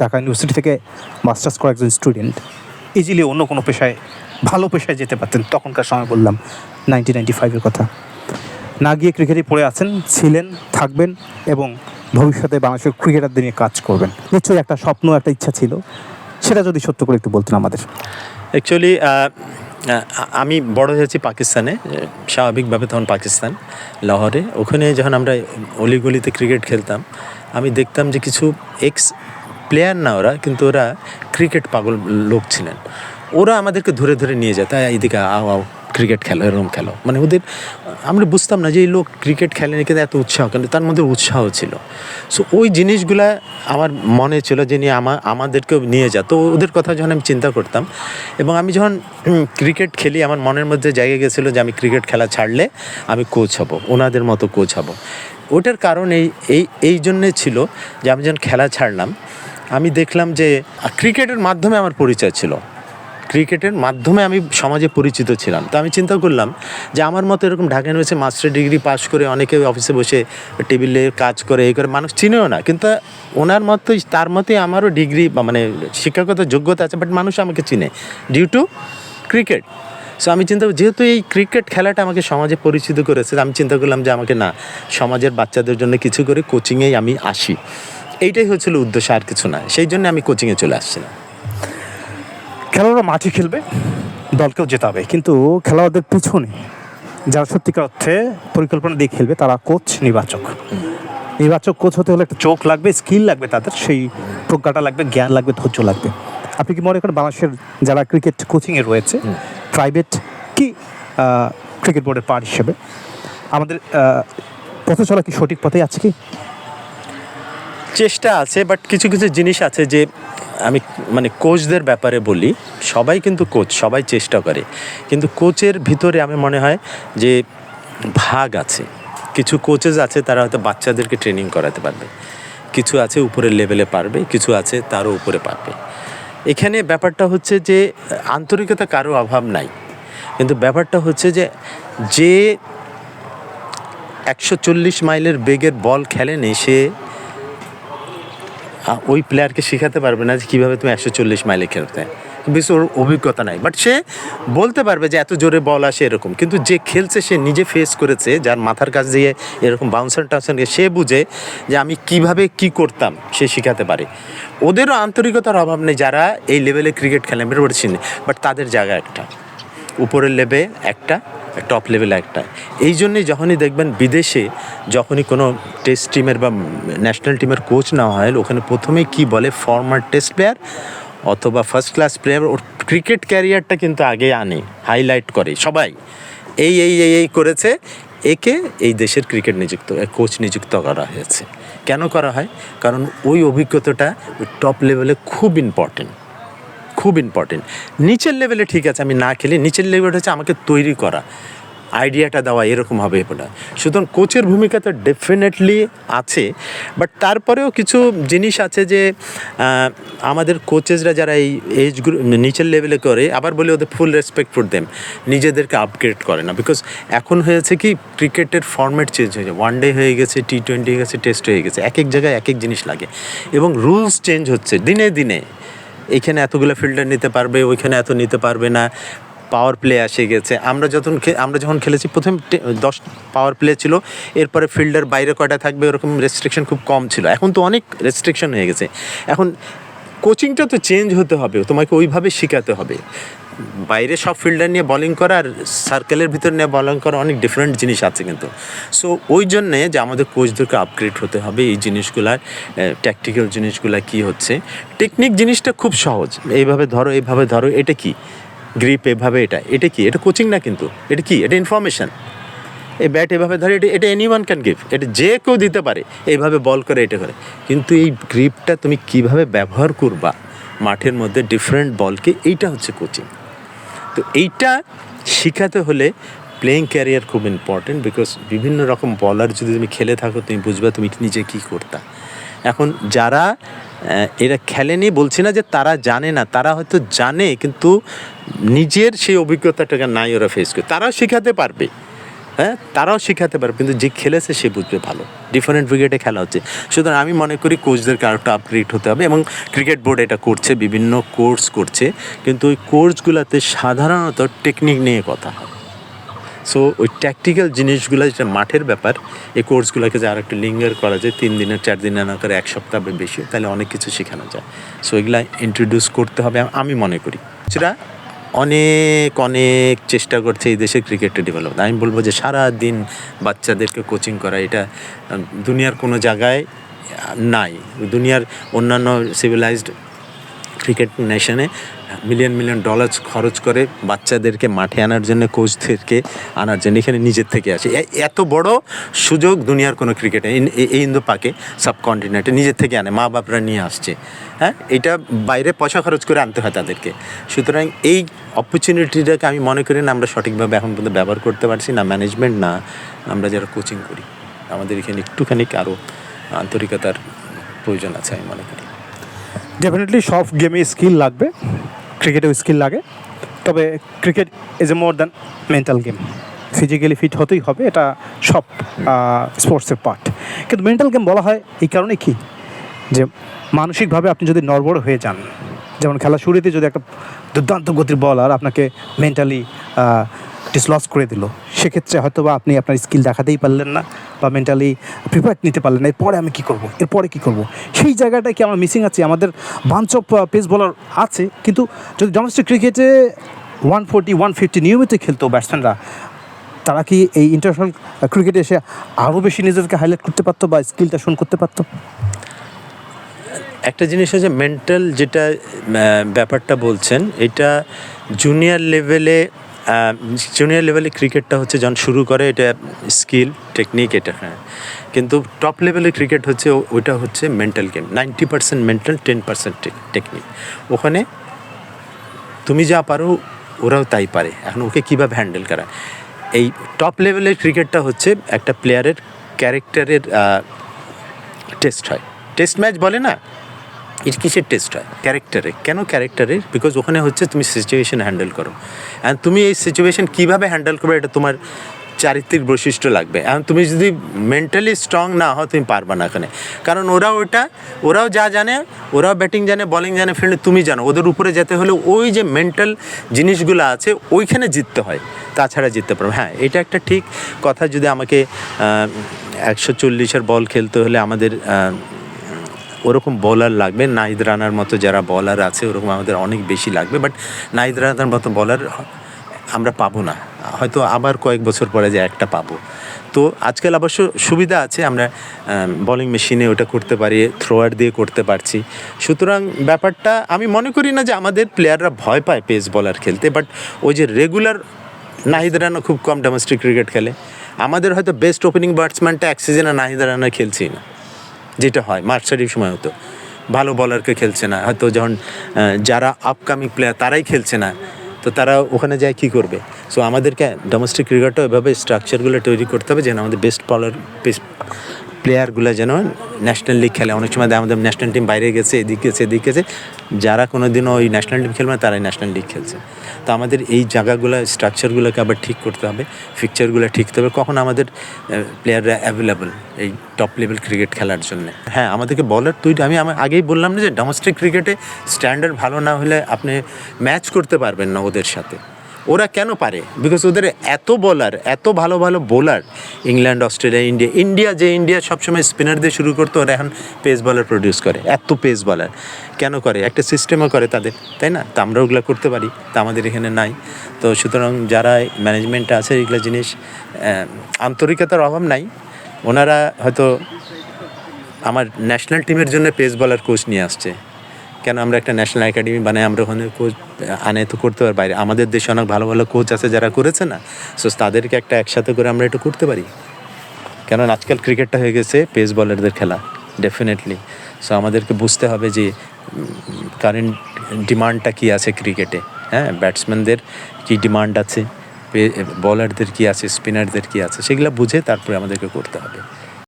Dhaka university থেকে masters করা একজন স্টুডেন্ট ইজিলি অন্য কোনো পেশায় ভালো পেশায় যেতে পারতেন। তখনকার সময় বললাম 1995-এর কথা। না গিয়ে ক্রিকেটে পড়ে আছেন, ছিলেন, থাকবেন এবং ভবিষ্যতে বাংলাদেশের ক্রিকেটারদের নিয়ে কাজ করবেন। নিশ্চয়ই একটা স্বপ্ন, একটা ইচ্ছা ছিল, সেটা যদি সত্য করে একটু বলতেন আমাদের। অ্যাকচুয়ালি আমি বড় হয়েছি পাকিস্তানে, স্বাভাবিকভাবে তখন পাকিস্তান লাহোরে। ওখানে যখন আমরা অলিগলিতে ক্রিকেট খেলতাম, আমি দেখতাম যে কিছু এক্স প্লেয়ার না ওরা, কিন্তু ওরা ক্রিকেট পাগল লোক ছিলেন। ওরা আমাদেরকে ধরে ধরে নিয়ে যেত, এইদিকে আও আও ক্রিকেট খেলো, এরকম খেলো। মানে ওদের আমরা বুঝতাম না যে এই লোক ক্রিকেট খেলেনি কিন্তু এত উৎসাহ, কিন্তু তার মধ্যে উৎসাহ ছিল। সো ওই জিনিসগুলা আমার মনে ছিল যে নিয়ে আমাদেরকেও নিয়ে যেত। ওদের কথা যখন আমি চিন্তা করতাম, এবং আমি যখন ক্রিকেট খেলি, আমার মনের মধ্যে জায়গা গেছিলো যে আমি ক্রিকেট খেলা ছাড়লে আমি কোচ হব, ওনাদের মতো কোচ হব। ওটার কারণ এই জন্যে ছিল যে আমি যখন খেলা ছাড়লাম, আমি দেখলাম যে ক্রিকেটের মাধ্যমে আমার পরিচয় ছিল, ক্রিকেটের মাধ্যমে আমি সমাজে পরিচিত ছিলাম। তো আমি চিন্তা করলাম যে আমার মতো এরকম Dhaka university master degree pass করে অনেকে অফিসে বসে টেবিলে কাজ করে, এই করে, মানুষ চিনেও না, কিন্তু ওনার মতোই তার মতোই আমারও ডিগ্রি বা মানে শিক্ষাগত যোগ্যতা আছে, বাট মানুষ আমাকে চিনে ডিউ টু ক্রিকেট। সো আমি চিন্তা করি, যেহেতু এই ক্রিকেট খেলাটা আমাকে সমাজে পরিচিত করেছে, আমি চিন্তা করলাম যে আমাকে না, সমাজের বাচ্চাদের জন্য কিছু করে কোচিংয়েই আমি আসি। এইটাই হচ্ছিল উদ্দেশ্য, আর কিছু না। সেই জন্য আমি কোচিংয়ে চলে আসছিলাম। খেলোয়াড়রা মাঠে খেলবে, দলকেও জেতাবে, কিন্তু খেলোয়াড়দের পিছনে যারা সত্যিকার অর্থে পরিকল্পনা দিয়ে খেলবে তারা কোচ, নির্বাচক কোচ হতে হলে একটা চোখ লাগবে, স্কিল লাগবে, তাদের সেই প্রজ্ঞাটা লাগবে, জ্ঞান লাগবে, ধৈর্য লাগবে। আপনি কি মনে করেন বাংলাদেশের যারা ক্রিকেট কোচিংয়ে রয়েছে, প্রাইভেট কি ক্রিকেট বোর্ডের পার্ট হিসেবে আমাদের পথে চলা কি সঠিক পথেই আছে? কি চেষ্টা আছে, বাট কিছু কিছু জিনিস আছে যে আমি মানে কোচদের ব্যাপারে বলি, সবাই কিন্তু কোচ, সবাই চেষ্টা করে, কিন্তু কোচের ভিতরে আমি মনে হয় যে ভাগ আছে। কিছু কোচেস আছে তারা হয়তো বাচ্চাদেরকে ট্রেনিং করাতে পারবে, কিছু আছে উপরের লেভেলে পারবে, কিছু আছে তারও উপরে পারবে। এখানে ব্যাপারটা হচ্ছে যে আন্তরিকতা কারো অভাব নাই, কিন্তু ব্যাপারটা হচ্ছে যে 140 মাইলের বেগের বল খেলেনি, সে ওই প্লেয়ারকে শেখাতে পারবে না যে কীভাবে তুমি 140 মাইলে খেলতে, বেশি ওর অভিজ্ঞতা নাই, বাট সে বলতে পারবে যে এত জোরে বল আসে এরকম। কিন্তু যে খেলছে সে নিজে ফেস করেছে, যার মাথার কাছ দিয়ে এরকম বাউন্সার টাউন্সার, সে বুঝে যে আমি কিভাবে কি করতাম, সে শেখাতে পারে। ওদেরও আন্তরিকতার অভাব নেই যারা এই লেভেলে ক্রিকেট খেলেন, বেরোবার চিনি, বাট তাদের জায়গা একটা, উপরের লেভেল একটা, টপ লেভেল একটা। এই জন্যই যখনই দেখবেন বিদেশে যখনই কোনো টেস্ট টিমের বা ন্যাশনাল টিমের কোচ নেওয়া হয়, ওখানে প্রথমেই কি বলে, ফর্মার টেস্ট প্লেয়ার অথবা ফার্স্ট ক্লাস প্লেয়ার, ওর ক্রিকেট ক্যারিয়ারটা কিন্তু আগে আনে, হাইলাইট করে সবাই, এই করেছে, একে এই দেশের ক্রিকেট কোচ নিযুক্ত করা হয়েছে। কেন করা হয়? কারণ ওই অভিজ্ঞতাটা ওই টপ লেভেলে খুব ইম্পর্টেন্ট। নিচের লেভেলে ঠিক আছে আমি না খেলি, নিচের লেভেলটা হচ্ছে আমাকে তৈরি করা, আইডিয়াটা দেওয়া, এরকম হবে এটা। সুতরাং কোচের ভূমিকা তো ডেফিনেটলি আছে, বাট তারপরেও কিছু জিনিস আছে যে আমাদের কোচেসরা যারা এই এজ গ্রুপ নিচের লেভেলে করে, আবার বলে ওদের ফুল রেসপেক্ট ফর দেম, নিজেদেরকে আপগ্রেড করে না। বিকজ এখন হয়েছে কি, ক্রিকেটের ফর্ম্যাট চেঞ্জ হয়েছে, ওয়ানডে হয়ে গেছে, T20 হয়ে গেছে, টেস্ট হয়ে গেছে, এক এক জায়গায় এক এক জিনিস লাগে, এবং রুলস চেঞ্জ হচ্ছে দিনে দিনে। এইখানে এতগুলো ফিল্ডার নিতে পারবে, ওইখানে এত নিতে পারবে না, পাওয়ার প্লে এসে গেছে। আমরা যখন খেলেছি প্রথম 10 পাওয়ার প্লে ছিল, এরপরে ফিল্ডার বাইরে কয়টা থাকবে, ওরকম রেস্ট্রিকশন খুব কম ছিল, এখন তো অনেক রেস্ট্রিকশন হয়ে গেছে। এখন কোচিংটা তো চেঞ্জ হতে হবে, তোমাকে ওইভাবে শেখাতে হবে। বাইরে সব ফিল্ডার নিয়ে বলিং করা আর সার্কেলের ভিতর নিয়ে বলিং করা অনেক ডিফারেন্ট জিনিস আছে কিন্তু। সো ওই জন্যে যে আমাদের কোচদেরকে আপগ্রেড হতে হবে, এই জিনিসগুলার ট্যাকটিক্যাল জিনিসগুলা কি হচ্ছে, টেকনিক জিনিসটা খুব সহজ, এইভাবে ধরো, এটা কি গ্রিপ, এভাবে, এটা কি, এটা কোচিং না, কিন্তু এটা কি, এটা ইনফরমেশান। এই ব্যাট এভাবে ধরে, এটা এনিওয়ান ক্যান গিভ, এটা যে কেউ দিতে পারে, এইভাবে বল করে, এটা করে, কিন্তু এই গ্রিপটা তুমি কিভাবে ব্যবহার করবা মাঠের মধ্যে ডিফারেন্ট বলকে, এইটা হচ্ছে কোচিং। তো এইটা শেখাতে হলে প্লেয়িং ক্যারিয়ার খুব ইম্পর্টেন্ট, বিকজ বিভিন্ন রকম বলার যদি তুমি খেলে থাকো, তুমি বুঝবা তুমি নিজে কী করতা। এখন যারা এরা খেলেনি, বলছি না যে তারা জানে না, তারা হয়তো জানে, কিন্তু নিজের সেই অভিজ্ঞতাটাকে নাই ওরা ফেস করে, তারাও শেখাতে পারবে, হ্যাঁ, তারাও শেখাতে পারবে, কিন্তু যে খেলেছে সে বুঝবে ভালো। ডিফারেন্ট উইকেটে খেলা হচ্ছে, সুতরাং আমি মনে করি কোচদেরকে আরেকটা আপগ্রেড হতে হবে, এবং ক্রিকেট বোর্ড এটা করছে, বিভিন্ন কোর্স করছে, কিন্তু ওই কোর্সগুলোতে সাধারণত টেকনিক নিয়ে কথা হয়। সো ওই ট্যাকটিক্যাল জিনিসগুলো, যেটা মাঠের ব্যাপার, এই কোর্সগুলোকে যে আর একটু লিঙ্গার করা যায়, 3 দিনের 4 দিনের না করে 1 সপ্তাহ বেশি, তাহলে অনেক কিছু শেখানো যায়। সো এগুলা ইন্ট্রোডিউস করতে হবে আমি মনে করি। সেটা অনেক অনেক চেষ্টা করছে এই দেশে ক্রিকেটে ডেভেলপ। আমি বলবো যে সারা দিন বাচ্চাদেরকে কোচিং করা, এটা দুনিয়ার কোনো জায়গায় নাই। দুনিয়ার অন্যান্য সিভিলাইজড ক্রিকেট নেশনে মিলিয়ন মিলিয়ন ডলার খরচ করে বাচ্চাদেরকে মাঠে আনার জন্য, কোচদেরকে আনার জন্য, এখানে নিজের থেকে আসে। এত বড় সুযোগ দুনিয়ার কোনো ক্রিকেটে, এই ইন্দো পাকে সাবকন্টিনেন্টে নিজের থেকে আনে, মা বাপরা নিয়ে আসছে। হ্যাঁ, এটা বাইরে পয়সা খরচ করে আনতে হয় তাদেরকে। সুতরাং এই অপরচুনিটিটাকে আমি মনে করি না আমরা সঠিকভাবে এখন পর্যন্ত ব্যবহার করতে পারছি, না ম্যানেজমেন্ট, না আমরা যারা কোচিং করি। আমাদের এখানে একটুখানি আরও আন্তরিকতার প্রয়োজন আছে আমি মনে করি। ডেফিনেটলি সব গেমে স্কিল লাগবে, ক্রিকেটেও স্কিল লাগে, তবে cricket is a more than mental game. Physically fit হতেই হবে, এটা সব স্পোর্টসের পার্ট। কিন্তু মেন্টাল গেম বলা হয় এই কারণে কি, যে মানসিকভাবে আপনি যদি নড়বড় হয়ে যান, যেমন খেলা শুরুতে যদি একটা দুর্দান্ত গতির বলার আপনাকে মেন্টালি ডিসলস করে দিল, সেক্ষেত্রে হয়তো বা আপনি আপনার স্কিল দেখাতেই পারলেন না, বা মেন্টালি প্রিপেয়ার নিতে পারলেন না, এরপরে আমি কী করবো, এরপরে কী করবো, সেই জায়গাটায় কি আমরা মিসিং আছি। আমাদের বাঞ্চ অফ পেস বলার আছে, কিন্তু যদি ডোমেস্টিক ক্রিকেটে 140 150 নিয়মিত খেলতো ব্যাটসম্যানরা, তারা কি এই ইন্টারন্যাশনাল ক্রিকেটে এসে আরও বেশি নিজেদেরকে হাইলাইট করতে পারতো বা স্কিলটা শোন করতে পারতো? একটা জিনিস হচ্ছে মেন্টাল, যেটা ব্যাপারটা বলছেন, এটা জুনিয়র লেভেলে ক্রিকেটটা হচ্ছে যখন শুরু করে, এটা স্কিল টেকনিক, এটা হ্যাঁ, কিন্তু টপ লেভেলের ক্রিকেট হচ্ছে ওইটা হচ্ছে মেন্টাল গেম। 90% mental, 10% technique. ওখানে তুমি যা পারো ওরাও তাই পারে, এখন ওকে কীভাবে হ্যান্ডেল করা। এই টপ লেভেলের ক্রিকেটটা হচ্ছে একটা প্লেয়ারের ক্যারেক্টারের টেস্ট হয়, টেস্ট ম্যাচ বলে না, এটা কিসের টেস্ট হয়? ক্যারেক্টারে। কেন ক্যারেক্টারের? বিকজ ওখানে হচ্ছে তুমি সিচুয়েশন হ্যান্ডেল করো, অ্যান্ড তুমি এই সিচুয়েশন কীভাবে হ্যান্ডেল করবে, এটা তোমার চারিত্রিক বৈশিষ্ট্য লাগবে। এখন তুমি যদি মেন্টালি স্ট্রং না হও, তুমি পারবা না এখানে, কারণ ওরাও যা জানে, ওরাও ব্যাটিং জানে, বলিং জানে, ফিল্ডে তুমি জানো। ওদের উপরে যেতে হলে ওই যে মেন্টাল জিনিসগুলো আছে ওইখানে জিততে হয়, তাছাড়া জিততে পারবো। হ্যাঁ, এটা একটা ঠিক কথা। যদি আমাকে 140-এর বল খেলতে হলে আমাদের ওরকম বলার লাগবে, নাহিদ রানার মতো যারা বলার আছে ওরকম আমাদের অনেক বেশি লাগবে, বাট নাহিদ রানার মতো বলার আমরা পাবো না, হয়তো আবার কয়েক বছর পরে যে একটা পাবো। তো আজকাল অবশ্য সুবিধা আছে, আমরা বোলিং মেশিনে ওটা করতে পারি, থ্রোয়ার দিয়ে করতে পারছি। সুতরাং ব্যাপারটা আমি মনে করি না যে আমাদের প্লেয়াররা ভয় পায় পেস বলার খেলতে, বাট ওই যে রেগুলার নাহিদ রানা খুব কম ডোমেস্টিক ক্রিকেট খেলে। আমাদের হয়তো বেস্ট ওপেনিং ব্যাটসম্যানটা এক সিজনে নাহিদ রানা খেলছি না, যেটা হয় মার্চ শরীফ সময় হতো। ভালো বলারকে খেলছে না, হয়তো যখন যারা আপকামিং প্লেয়ার তারাই খেলছে না, তো তারা ওখানে যায় কী করবে? সো আমাদেরকে ডোমেস্টিক ক্রিকেটও এভাবে স্ট্রাকচারগুলো তৈরি করতে হবে যেন আমাদের বেস্ট প্লেয়ারগুলো যেন ন্যাশনাল লিগ খেলে। অনেক সময় আমাদের ন্যাশনাল টিম বাইরে গেছে, এদিক গেছে, যারা কোনো দিনও ওই ন্যাশনাল টিম খেলবে না তারাই ন্যাশনাল লিগ খেলছে। তো আমাদের এই জায়গাগুলো, স্ট্রাকচারগুলোকে আবার ঠিক করতে হবে, ফিকচারগুলো ঠিক করতে হবে, কখন আমাদের প্লেয়াররা অ্যাভেলেবল এই টপ লেভেল ক্রিকেট খেলার জন্য। হ্যাঁ, আমাদেরকে বলার আমি আগেই বললাম না যে ডোমেস্টিক ক্রিকেটে স্ট্যান্ডার্ড ভালো না হলে আপনি ম্যাচ করতে পারবেন না ওদের সাথে। ওরা কেন পারে? বিকজ ওদের এত বলার, এত ভালো ভালো বোলার, ইংল্যান্ড, অস্ট্রেলিয়া, ইন্ডিয়া সবসময় স্পিনার দিয়ে শুরু করতো, ওরা এখন পেস বলার প্রডিউস করে। এত পেস বলার কেন করে? একটা সিস্টেমও করে তাদের, তাই না? তো আমরা ওগুলো করতে পারি, তা আমাদের এখানে নাই। তো সুতরাং যারা ম্যানেজমেন্টে আছে এগুলো জিনিস, আন্তরিকতার অভাব নাই। ওনারা হয়তো আমার ন্যাশনাল টিমের জন্য পেস বলার কোচ নিয়ে আসছে, কেন আমরা একটা ন্যাশনাল একাডেমি বানাই, আমরা ওখানে কোচ আনে তো করতে পারি। বাইরে আমাদের দেশে অনেক ভালো ভালো কোচ আছে যারা করেছে না, সো তাদেরকে একটা একসাথে করে আমরা একটু করতে পারি। কেন আজকাল ক্রিকেটটা হয়ে গেছে পেস বলারদের খেলা, ডেফিনেটলি। সো আমাদেরকে বুঝতে হবে যে কারেন্ট ডিমান্ডটা কী আছে ক্রিকেটে। হ্যাঁ, ব্যাটসম্যানদের কী ডিমান্ড আছে, বলারদের কী আছে, স্পিনারদের কী আছে, সেগুলো বুঝে তারপরে আমাদেরকে করতে হবে।